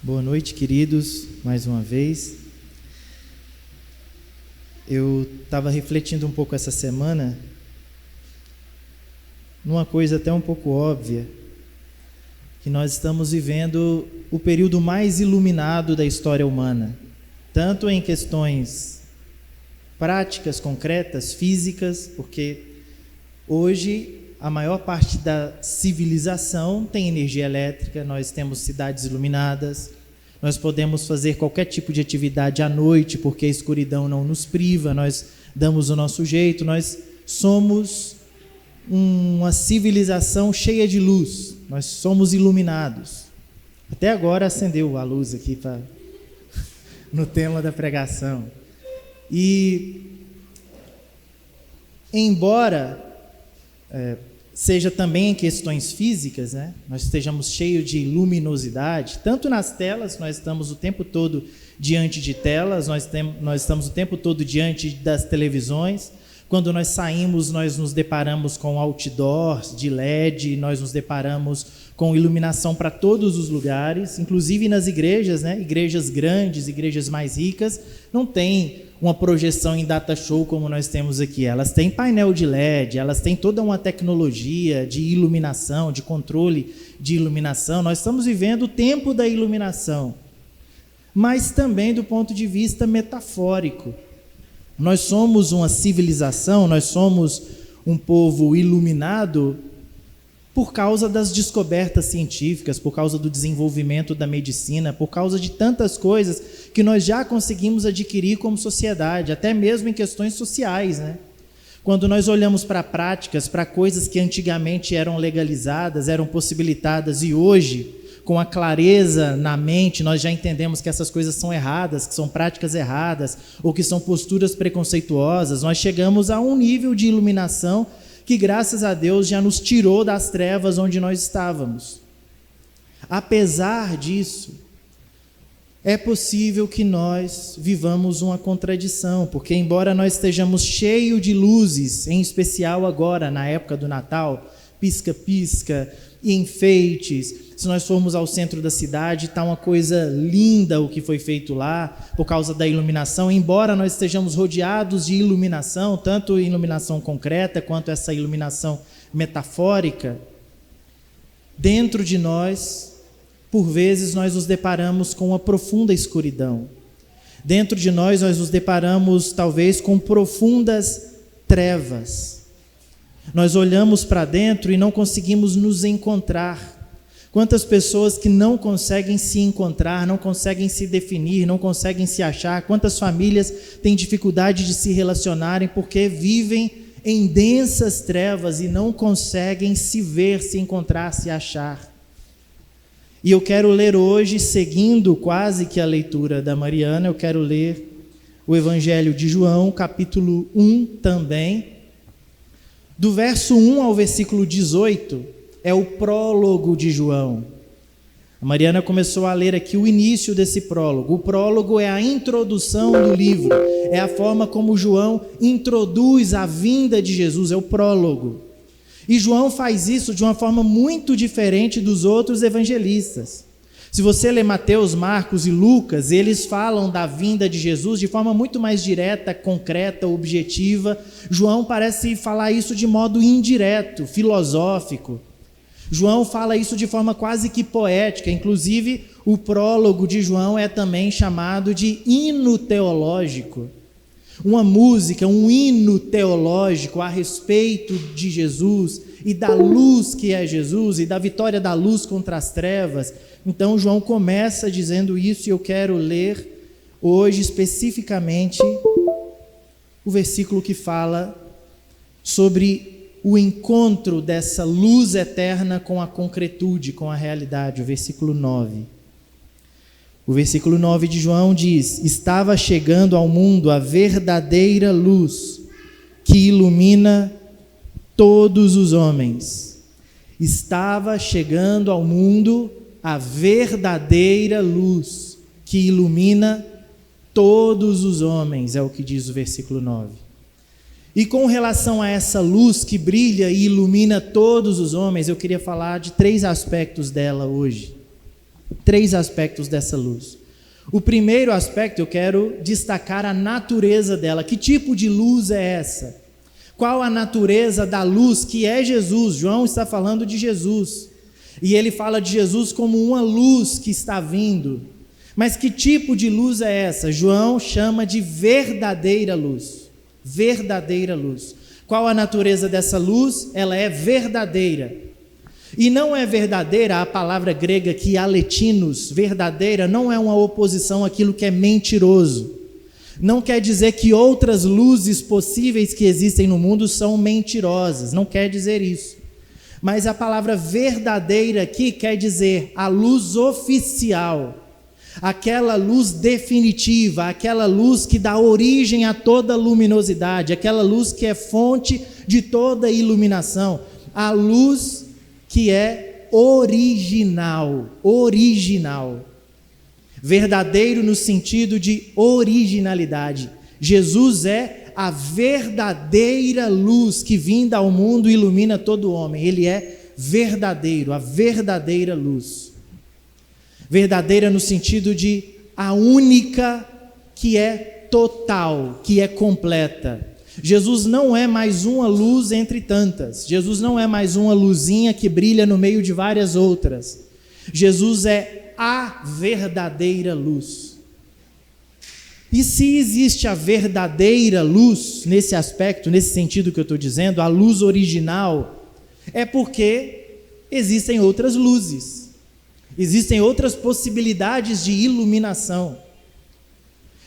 Boa noite, queridos, mais uma vez. Eu estava refletindo um pouco essa semana numa coisa até um pouco óbvia, que nós estamos vivendo o período mais iluminado da história humana, tanto em questões práticas, concretas, físicas, porque hoje a maior parte da civilização tem energia elétrica, nós temos cidades iluminadas, nós podemos fazer qualquer tipo de atividade à noite, porque a escuridão não nos priva, nós damos o nosso jeito, nós somos uma civilização cheia de luz, nós somos iluminados. Até agora acendeu a luz aqui no tema da pregação. E, embora seja também em questões físicas, né? Nós estejamos cheios de luminosidade, tanto nas telas, nós estamos o tempo todo diante de telas, nós estamos o tempo todo diante das televisões. Quando nós saímos, nós nos deparamos com outdoors de LED, nós nos deparamos com iluminação para todos os lugares, inclusive nas igrejas, né? Igrejas grandes, igrejas mais ricas, não tem uma projeção em data show como nós temos aqui. Elas têm painel de LED, elas têm toda uma tecnologia de iluminação, de controle de iluminação. Nós estamos vivendo o tempo da iluminação, mas também do ponto de vista metafórico. Nós somos uma civilização, nós somos um povo iluminado por causa das descobertas científicas, por causa do desenvolvimento da medicina, por causa de tantas coisas que nós já conseguimos adquirir como sociedade, até mesmo em questões sociais, né? Quando nós olhamos para práticas, para coisas que antigamente eram legalizadas, eram possibilitadas, e hoje, com a clareza na mente, nós já entendemos que essas coisas são erradas, que são práticas erradas, ou que são posturas preconceituosas, nós chegamos a um nível de iluminação que, graças a Deus, já nos tirou das trevas onde nós estávamos. Apesar disso, é possível que nós vivamos uma contradição, porque embora nós estejamos cheios de luzes, em especial agora, na época do Natal, pisca-pisca, enfeites, se nós formos ao centro da cidade, está uma coisa linda o que foi feito lá, por causa da iluminação, embora nós estejamos rodeados de iluminação, tanto iluminação concreta, quanto essa iluminação metafórica, dentro de nós, por vezes, nós nos deparamos com uma profunda escuridão. Dentro de nós nos deparamos, talvez, com profundas trevas. Nós olhamos para dentro e não conseguimos nos encontrar. Quantas pessoas que não conseguem se encontrar, não conseguem se definir, não conseguem se achar, quantas famílias têm dificuldade de se relacionarem porque vivem em densas trevas e não conseguem se ver, se encontrar, se achar. E eu quero ler hoje, seguindo quase que a leitura da Mariana, eu quero ler o Evangelho de João, capítulo 1 também, do verso 1 ao versículo 18, é o prólogo de João. A Mariana começou a ler aqui o início desse prólogo. O prólogo é a introdução do livro, é a forma como João introduz a vinda de Jesus, é o prólogo. E João faz isso de uma forma muito diferente dos outros evangelistas. Se você ler Mateus, Marcos e Lucas, eles falam da vinda de Jesus de forma muito mais direta, concreta, objetiva. João parece falar isso de modo indireto, filosófico. João fala isso de forma quase que poética, inclusive o prólogo de João é também chamado de hino teológico. Uma música, um hino teológico a respeito de Jesus e da luz que é Jesus e da vitória da luz contra as trevas. Então João começa dizendo isso e eu quero ler hoje especificamente o versículo que fala sobre o encontro dessa luz eterna com a concretude, com a realidade, o versículo 9. O versículo 9 de João diz: estava chegando ao mundo a verdadeira luz que ilumina todos os homens. Estava chegando ao mundo a verdadeira luz que ilumina todos os homens, é o que diz o versículo 9. E com relação a essa luz que brilha e ilumina todos os homens, eu queria falar de 3 aspectos dela hoje. 3 aspectos dessa luz. O primeiro aspecto, eu quero destacar a natureza dela. Que tipo de luz é essa? Qual a natureza da luz que é Jesus? João está falando de Jesus. E ele fala de Jesus como uma luz que está vindo. Mas que tipo de luz é essa? João chama de verdadeira luz. Verdadeira luz. Qual a natureza dessa luz? Ela é verdadeira. E não é verdadeira, a palavra grega que aletinos, verdadeira, não é uma oposição àquilo que é mentiroso. Não quer dizer que outras luzes possíveis que existem no mundo são mentirosas, não quer dizer isso. Mas a palavra verdadeira aqui quer dizer a luz oficial, aquela luz definitiva, aquela luz que dá origem a toda luminosidade, aquela luz que é fonte de toda iluminação, a luz que é original, verdadeiro no sentido de originalidade. Jesus é a verdadeira luz que vinda ao mundo ilumina todo homem. Ele é verdadeiro, a verdadeira luz. Verdadeira no sentido de a única que é total, que é completa. Jesus não é mais uma luz entre tantas. Jesus não é mais uma luzinha que brilha no meio de várias outras. Jesus é a verdadeira luz. E se existe a verdadeira luz, nesse aspecto, nesse sentido que eu estou dizendo, a luz original, é porque existem outras luzes. Existem outras possibilidades de iluminação.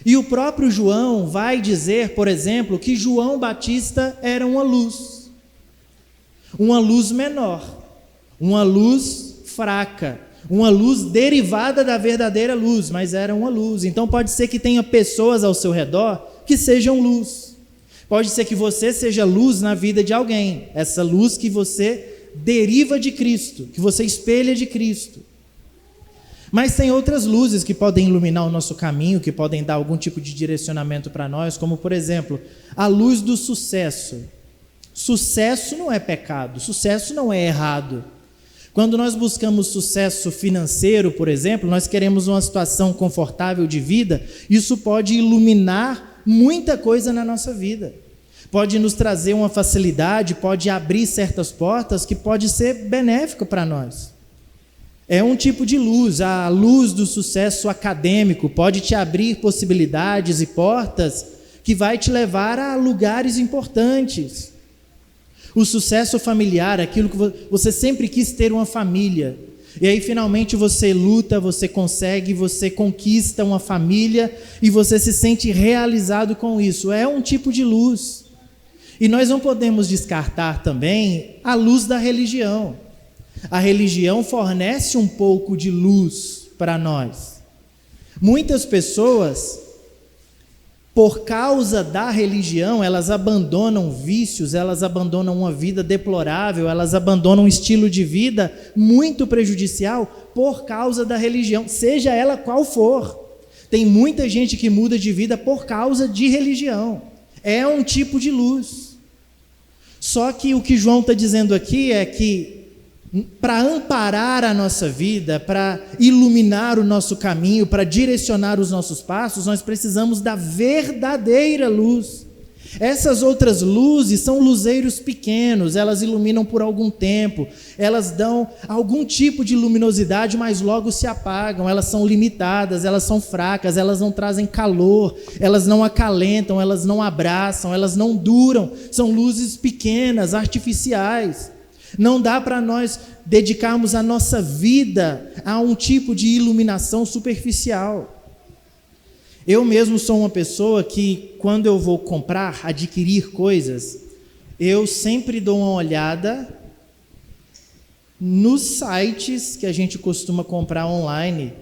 E o próprio João vai dizer, por exemplo, que João Batista era uma luz menor, uma luz fraca, uma luz derivada da verdadeira luz, mas era uma luz. Então pode ser que tenha pessoas ao seu redor que sejam luz. Pode ser que você seja luz na vida de alguém, essa luz que você deriva de Cristo, que você espelha de Cristo. Mas tem outras luzes que podem iluminar o nosso caminho, que podem dar algum tipo de direcionamento para nós, como, por exemplo, a luz do sucesso. Sucesso não é pecado, sucesso não é errado. Quando nós buscamos sucesso financeiro, por exemplo, nós queremos uma situação confortável de vida, isso pode iluminar muita coisa na nossa vida. Pode nos trazer uma facilidade, pode abrir certas portas que pode ser benéfica para nós. É um tipo de luz, a luz do sucesso acadêmico pode te abrir possibilidades e portas que vai te levar a lugares importantes. O sucesso familiar, aquilo que você sempre quis ter uma família, e aí finalmente você luta, você consegue, você conquista uma família e você se sente realizado com isso. É um tipo de luz. E nós não podemos descartar também a luz da religião. A religião fornece um pouco de luz para nós. Muitas pessoas, por causa da religião, elas abandonam vícios, elas abandonam uma vida deplorável, elas abandonam um estilo de vida muito prejudicial por causa da religião, seja ela qual for. Tem muita gente que muda de vida por causa de religião. É um tipo de luz. Só que o que João está dizendo aqui é que para amparar a nossa vida, para iluminar o nosso caminho, para direcionar os nossos passos, nós precisamos da verdadeira luz. Essas outras luzes são luzeiros pequenos, elas iluminam por algum tempo, elas dão algum tipo de luminosidade, mas logo se apagam, elas são limitadas, elas são fracas, elas não trazem calor, elas não acalentam, elas não abraçam, elas não duram, são luzes pequenas, artificiais. Não dá para nós dedicarmos a nossa vida a um tipo de iluminação superficial. Eu mesmo sou uma pessoa que, quando eu vou comprar, adquirir coisas, eu sempre dou uma olhada nos sites que a gente costuma comprar online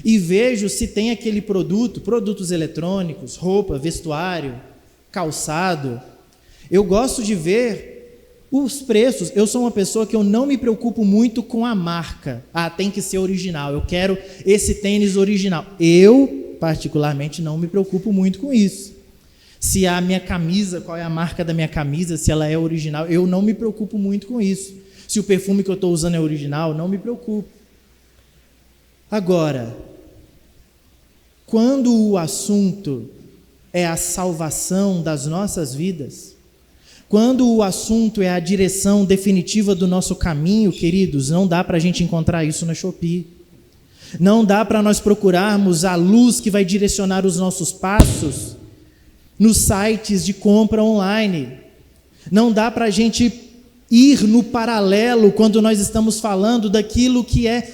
e vejo se tem aquele produto, produtos eletrônicos, roupa, vestuário, calçado. Eu gosto de ver os preços. Eu sou uma pessoa que eu não me preocupo muito com a marca. Tem que ser original, eu quero esse tênis original. Eu, particularmente, não me preocupo muito com isso. Se a minha camisa, qual é a marca da minha camisa, se ela é original, eu não me preocupo muito com isso. Se o perfume que eu estou usando é original, não me preocupo. Agora, quando o assunto é a salvação das nossas vidas, quando o assunto é a direção definitiva do nosso caminho, queridos, não dá para a gente encontrar isso na Shopee. Não dá para nós procurarmos a luz que vai direcionar os nossos passos nos sites de compra online. Não dá para a gente ir no paralelo quando nós estamos falando daquilo que é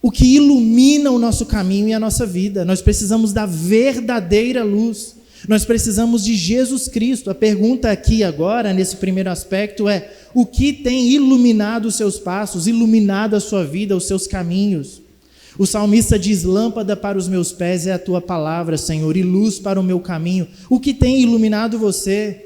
o que ilumina o nosso caminho e a nossa vida. Nós precisamos da verdadeira luz. Nós precisamos de Jesus Cristo. A pergunta aqui agora, nesse primeiro aspecto, é: o que tem iluminado os seus passos, iluminado a sua vida, os seus caminhos? O salmista diz: lâmpada para os meus pés é a tua palavra, Senhor, e luz para o meu caminho. O que tem iluminado você?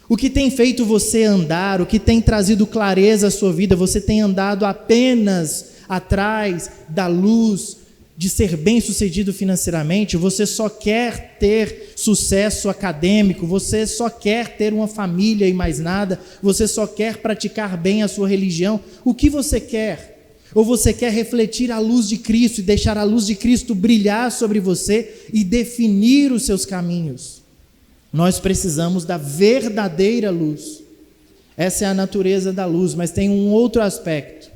O que tem feito você andar? O que tem trazido clareza à sua vida? Você tem andado apenas atrás da luz de ser bem-sucedido financeiramente? Você só quer ter sucesso acadêmico? Você só quer ter uma família e mais nada? Você só quer praticar bem a sua religião? O que você quer? Ou você quer refletir a luz de Cristo e deixar a luz de Cristo brilhar sobre você e definir os seus caminhos? Nós precisamos da verdadeira luz. Essa é a natureza da luz, mas tem um outro aspecto: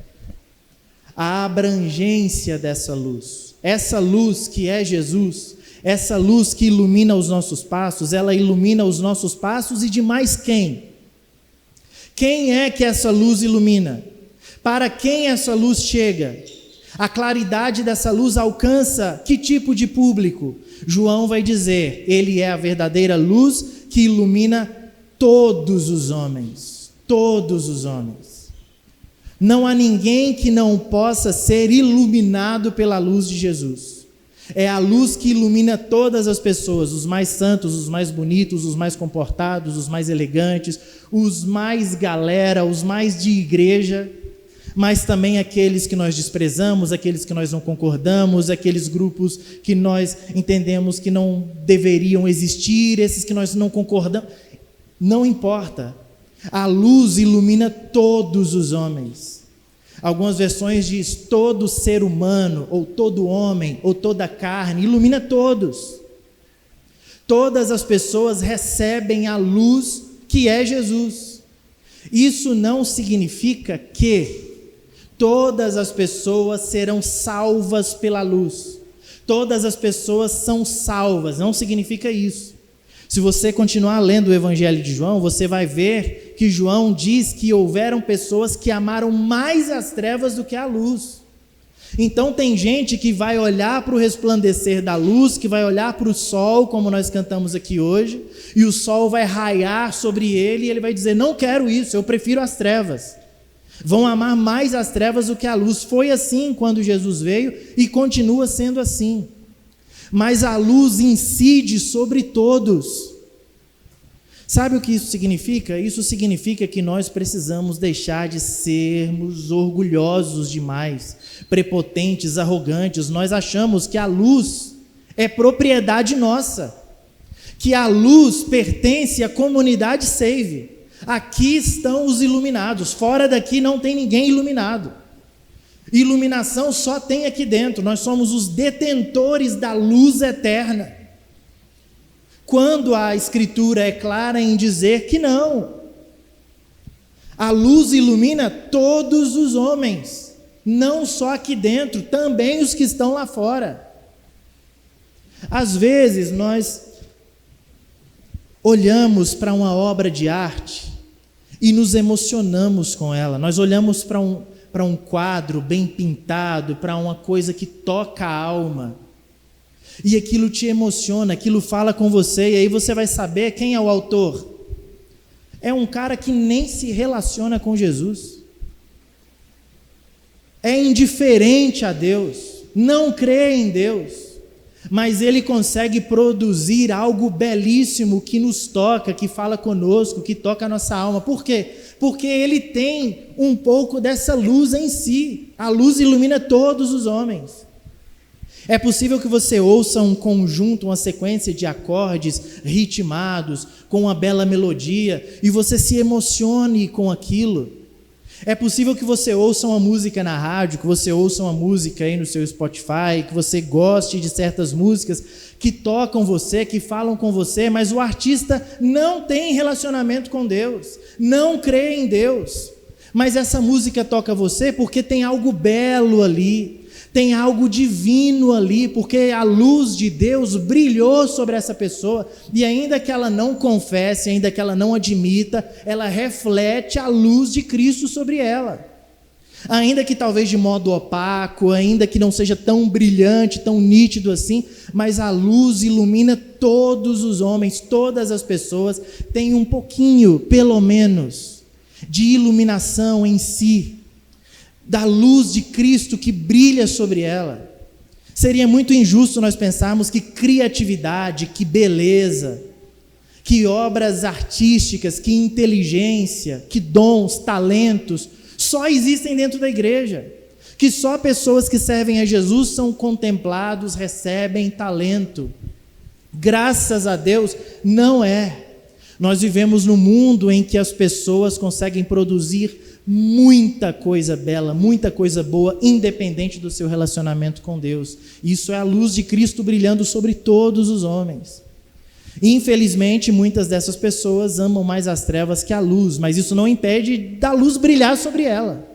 a abrangência dessa luz. Essa luz que é Jesus, essa luz que ilumina os nossos passos, ela ilumina os nossos passos e de mais quem? Quem é que essa luz ilumina? Para quem essa luz chega? A claridade dessa luz alcança que tipo de público? João vai dizer: ele é a verdadeira luz que ilumina todos os homens. Todos os homens. Não há ninguém que não possa ser iluminado pela luz de Jesus. É a luz que ilumina todas as pessoas, os mais santos, os mais bonitos, os mais comportados, os mais elegantes, os mais galera, os mais de igreja, mas também aqueles que nós desprezamos, aqueles que nós não concordamos, aqueles grupos que nós entendemos que não deveriam existir, esses que nós não concordamos. Não importa. A luz ilumina todos os homens. Algumas versões diz todo ser humano, ou todo homem, ou toda carne, ilumina todos. Todas as pessoas recebem a luz que é Jesus. Isso não significa que todas as pessoas serão salvas pela luz. Todas as pessoas são salvas, não significa isso. Se você continuar lendo o Evangelho de João, você vai ver que João diz que houveram pessoas que amaram mais as trevas do que a luz. Então tem gente que vai olhar para o resplandecer da luz, que vai olhar para o sol, como nós cantamos aqui hoje, e o sol vai raiar sobre ele, e ele vai dizer: não quero isso, eu prefiro as trevas. Vão amar mais as trevas do que a luz. Foi assim quando Jesus veio e continua sendo assim. Mas a luz incide sobre todos. Sabe o que isso significa? Isso significa que nós precisamos deixar de sermos orgulhosos demais, prepotentes, arrogantes. Nós achamos que a luz é propriedade nossa, que a luz pertence à comunidade Save. Aqui estão os iluminados, fora daqui não tem ninguém iluminado. Iluminação só tem aqui dentro. Nós somos os detentores da luz eterna. Quando a Escritura é clara em dizer que não. A luz ilumina todos os homens, não só aqui dentro, também os que estão lá fora. Às vezes nós olhamos para uma obra de arte e nos emocionamos com ela. Nós olhamos para um quadro bem pintado, para uma coisa que toca a alma, e aquilo te emociona, aquilo fala com você, e aí você vai saber quem é o autor. É um cara que nem se relaciona com Jesus, é indiferente a Deus, não crê em Deus, mas ele consegue produzir algo belíssimo que nos toca, que fala conosco, que toca a nossa alma. Por quê? Porque ele tem um pouco dessa luz em si. A luz ilumina todos os homens. É possível que você ouça um conjunto, uma sequência de acordes ritmados, com uma bela melodia, e você se emocione com aquilo. É possível que você ouça uma música na rádio, que você ouça uma música aí no seu Spotify, que você goste de certas músicas que tocam você, que falam com você, mas o artista não tem relacionamento com Deus, não crê em Deus. Mas essa música toca você porque tem algo belo ali, tem algo divino ali, porque a luz de Deus brilhou sobre essa pessoa, e ainda que ela não confesse, ainda que ela não admita, ela reflete a luz de Cristo sobre ela. Ainda que talvez de modo opaco, ainda que não seja tão brilhante, tão nítido assim, mas a luz ilumina todos os homens, todas as pessoas, tem um pouquinho, pelo menos, de iluminação em si, da luz de Cristo que brilha sobre ela. Seria muito injusto nós pensarmos que criatividade, que beleza, que obras artísticas, que inteligência, que dons, talentos, só existem dentro da igreja, que só pessoas que servem a Jesus são contemplados, recebem talento. Graças a Deus, não é. Nós vivemos num mundo em que as pessoas conseguem produzir muita coisa bela, muita coisa boa, independente do seu relacionamento com Deus. Isso é a luz de Cristo brilhando sobre todos os homens. Infelizmente, muitas dessas pessoas amam mais as trevas que a luz, mas isso não impede da luz brilhar sobre ela.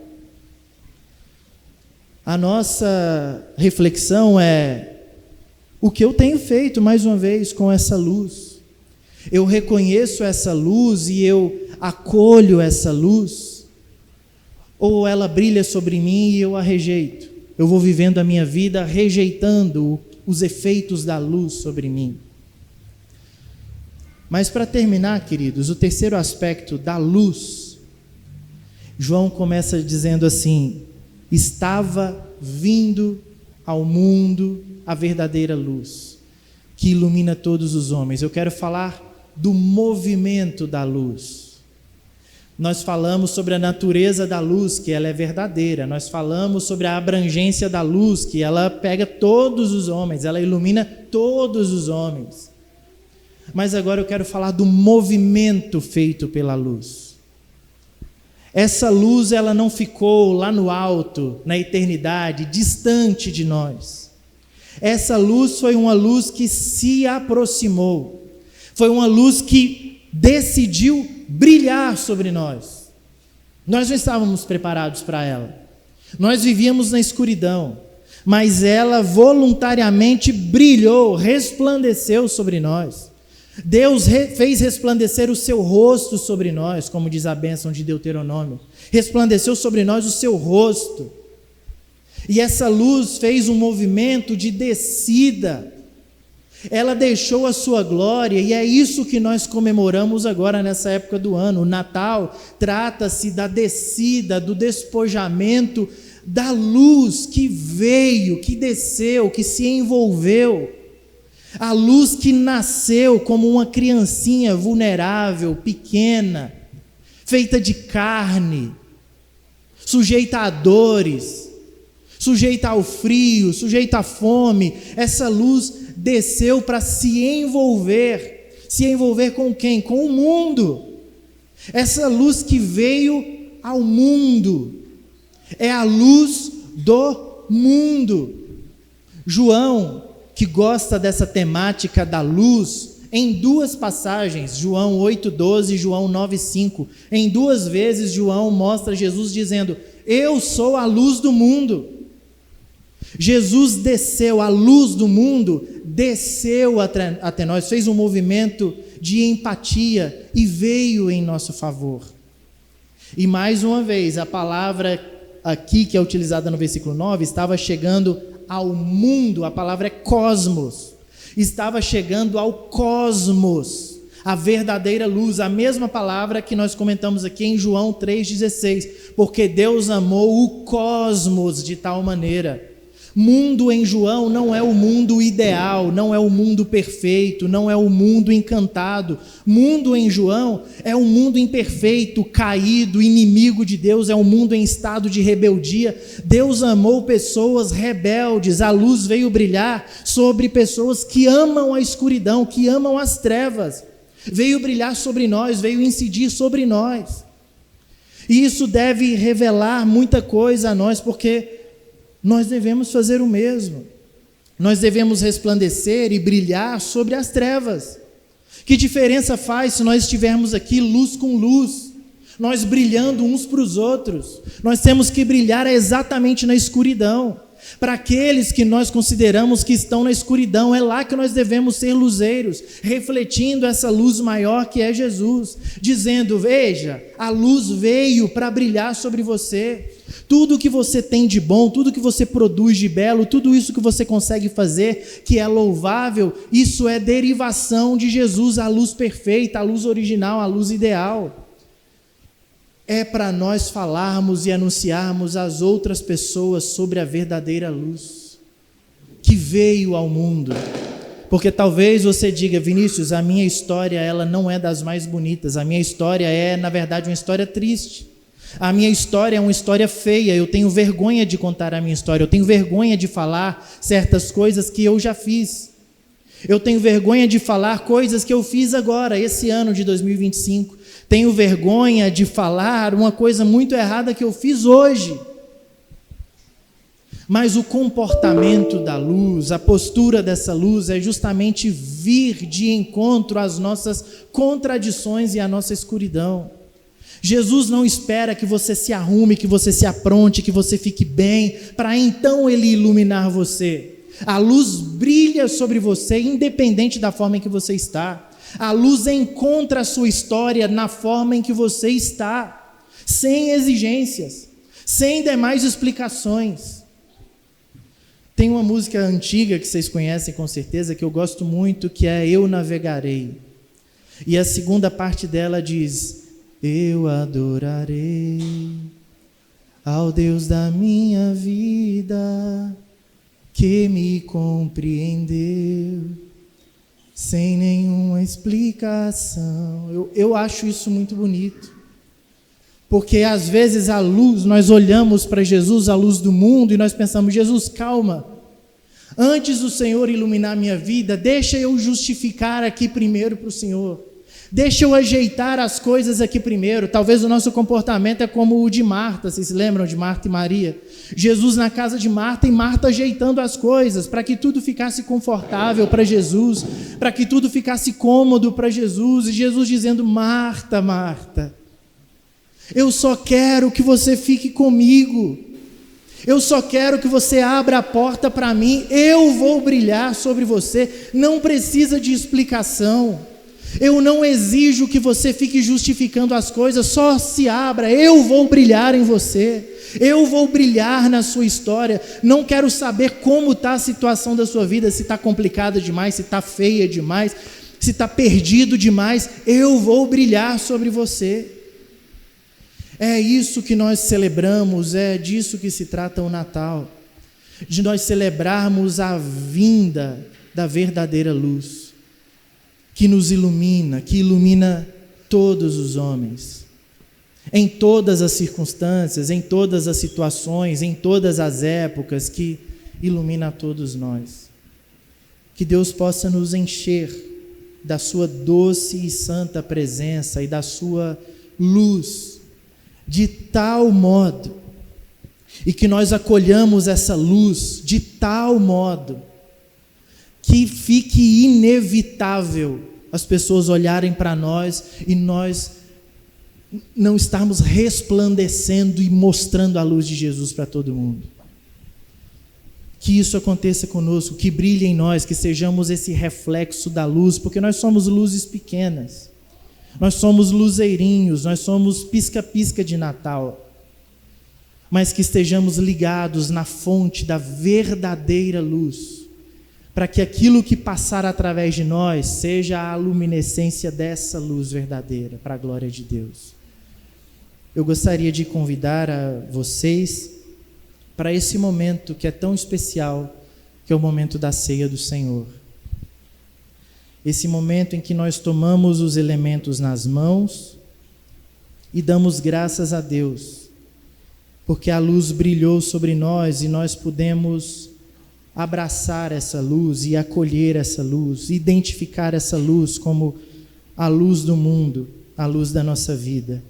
A nossa reflexão é: o que eu tenho feito, mais uma vez, com essa luz? Eu reconheço essa luz e eu acolho essa luz? Ou ela brilha sobre mim e eu a rejeito? Eu vou vivendo a minha vida rejeitando os efeitos da luz sobre mim. Mas para terminar, queridos, o terceiro aspecto da luz, João começa dizendo assim: estava vindo ao mundo a verdadeira luz, que ilumina todos os homens. Eu quero falar do movimento da luz. Nós falamos sobre a natureza da luz, que ela é verdadeira. Nós falamos sobre a abrangência da luz, que ela pega todos os homens, ela ilumina todos os homens. Mas agora eu quero falar do movimento feito pela luz. Essa luz, ela não ficou lá no alto, na eternidade, distante de nós. Essa luz foi uma luz que se aproximou. Foi uma luz que decidiu brilhar sobre nós. Nós não estávamos preparados para ela. Nós vivíamos na escuridão, mas ela voluntariamente brilhou, resplandeceu sobre nós. Deus fez resplandecer o seu rosto sobre nós, como diz a bênção de Deuteronômio. Resplandeceu sobre nós o seu rosto. E essa luz fez um movimento de descida. Ela deixou a sua glória, e é isso que nós comemoramos agora nessa época do ano. O Natal trata-se da descida, do despojamento da luz que veio, que desceu, que se envolveu. A luz que nasceu como uma criancinha vulnerável, pequena, feita de carne, sujeita a dores, sujeita ao frio, sujeita à fome. Essa luz desceu para se envolver com quem? Com o mundo. Essa luz que veio ao mundo, é a luz do mundo. João, que gosta dessa temática da luz, em duas passagens, João 8,12 e João 9,5, em duas vezes João mostra Jesus dizendo: eu sou a luz do mundo. Jesus desceu, a luz do mundo desceu até nós, fez um movimento de empatia e veio em nosso favor. E mais uma vez, a palavra aqui que é utilizada no versículo 9, estava chegando ao mundo, a palavra é cosmos, estava chegando ao cosmos, a verdadeira luz, a mesma palavra que nós comentamos aqui em João 3,16, porque Deus amou o cosmos de tal maneira. Mundo em João não é o mundo ideal, não é o mundo perfeito, não é o mundo encantado. Mundo em João é um mundo imperfeito, caído, inimigo de Deus, é um mundo em estado de rebeldia. Deus amou pessoas rebeldes, a luz veio brilhar sobre pessoas que amam a escuridão, que amam as trevas. Veio brilhar sobre nós, veio incidir sobre nós. E isso deve revelar muita coisa a nós, porque nós devemos fazer o mesmo. Nós devemos resplandecer e brilhar sobre as trevas. Que diferença faz se nós estivermos aqui luz com luz, nós brilhando uns para os outros? Nós temos que brilhar exatamente na escuridão. Para aqueles que nós consideramos que estão na escuridão, é lá que nós devemos ser luzeiros, refletindo essa luz maior que é Jesus, dizendo: veja, a luz veio para brilhar sobre você. Tudo que você tem de bom, tudo que você produz de belo, tudo isso que você consegue fazer, que é louvável, isso é derivação de Jesus, a luz perfeita, a luz original, a luz ideal. É para nós falarmos e anunciarmos às outras pessoas sobre a verdadeira luz que veio ao mundo. Porque talvez você diga: Vinícius, a minha história ela não é das mais bonitas, a minha história é, na verdade, uma história triste. A minha história é uma história feia, eu tenho vergonha de contar a minha história, eu tenho vergonha de falar certas coisas que eu já fiz. Eu tenho vergonha de falar coisas que eu fiz agora, esse ano de 2025. Tenho vergonha de falar uma coisa muito errada que eu fiz hoje. Mas o comportamento da luz, a postura dessa luz é justamente vir de encontro às nossas contradições e à nossa escuridão. Jesus não espera que você se arrume, que você se apronte, que você fique bem, para então Ele iluminar você. A luz brilha sobre você, independente da forma em que você está. A luz encontra a sua história na forma em que você está, sem exigências, sem demais explicações. Tem uma música antiga que vocês conhecem com certeza, que eu gosto muito, que é Eu Navegarei. E a segunda parte dela diz: eu adorarei ao Deus da minha vida, que me compreendeu sem nenhuma explicação. Eu acho isso muito bonito, porque às vezes a luz, nós olhamos para Jesus, a luz do mundo, e nós pensamos: Jesus, calma, antes do Senhor iluminar minha vida, deixa eu justificar aqui primeiro para o Senhor, deixa eu ajeitar as coisas aqui primeiro. Talvez o nosso comportamento é como o de Marta. Vocês se lembram de Marta e Maria? Jesus na casa de Marta, e Marta ajeitando as coisas para que tudo ficasse confortável para Jesus, para que tudo ficasse cômodo para Jesus, e Jesus dizendo: Marta, Marta, eu só quero que você fique comigo, eu só quero que você abra a porta para mim, eu vou brilhar sobre você, não precisa de explicação. Eu não exijo que você fique justificando as coisas, só se abra, eu vou brilhar em você, eu vou brilhar na sua história. Não quero saber como está a situação da sua vida, se está complicada demais, se está feia demais, se está perdido demais, eu vou brilhar sobre você. É isso que nós celebramos, é disso que se trata o Natal, de nós celebrarmos a vinda da verdadeira luz, que nos ilumina, que ilumina todos os homens, em todas as circunstâncias, em todas as situações, em todas as épocas, que ilumina a todos nós. Que Deus possa nos encher da sua doce e santa presença e da sua luz, de tal modo, e que nós acolhamos essa luz de tal modo, que fique inevitável as pessoas olharem para nós e nós não estarmos resplandecendo e mostrando a luz de Jesus para todo mundo. Que isso aconteça conosco, que brilhe em nós, que sejamos esse reflexo da luz, porque nós somos luzes pequenas, nós somos luzeirinhos, nós somos pisca-pisca de Natal, mas que estejamos ligados na fonte da verdadeira luz, para que aquilo que passar através de nós seja a luminescência dessa luz verdadeira, para a glória de Deus. Eu gostaria de convidar a vocês para esse momento que é tão especial, que é o momento da ceia do Senhor. Esse momento em que nós tomamos os elementos nas mãos e damos graças a Deus, porque a luz brilhou sobre nós e nós pudemos abraçar essa luz e acolher essa luz, identificar essa luz como a luz do mundo, a luz da nossa vida.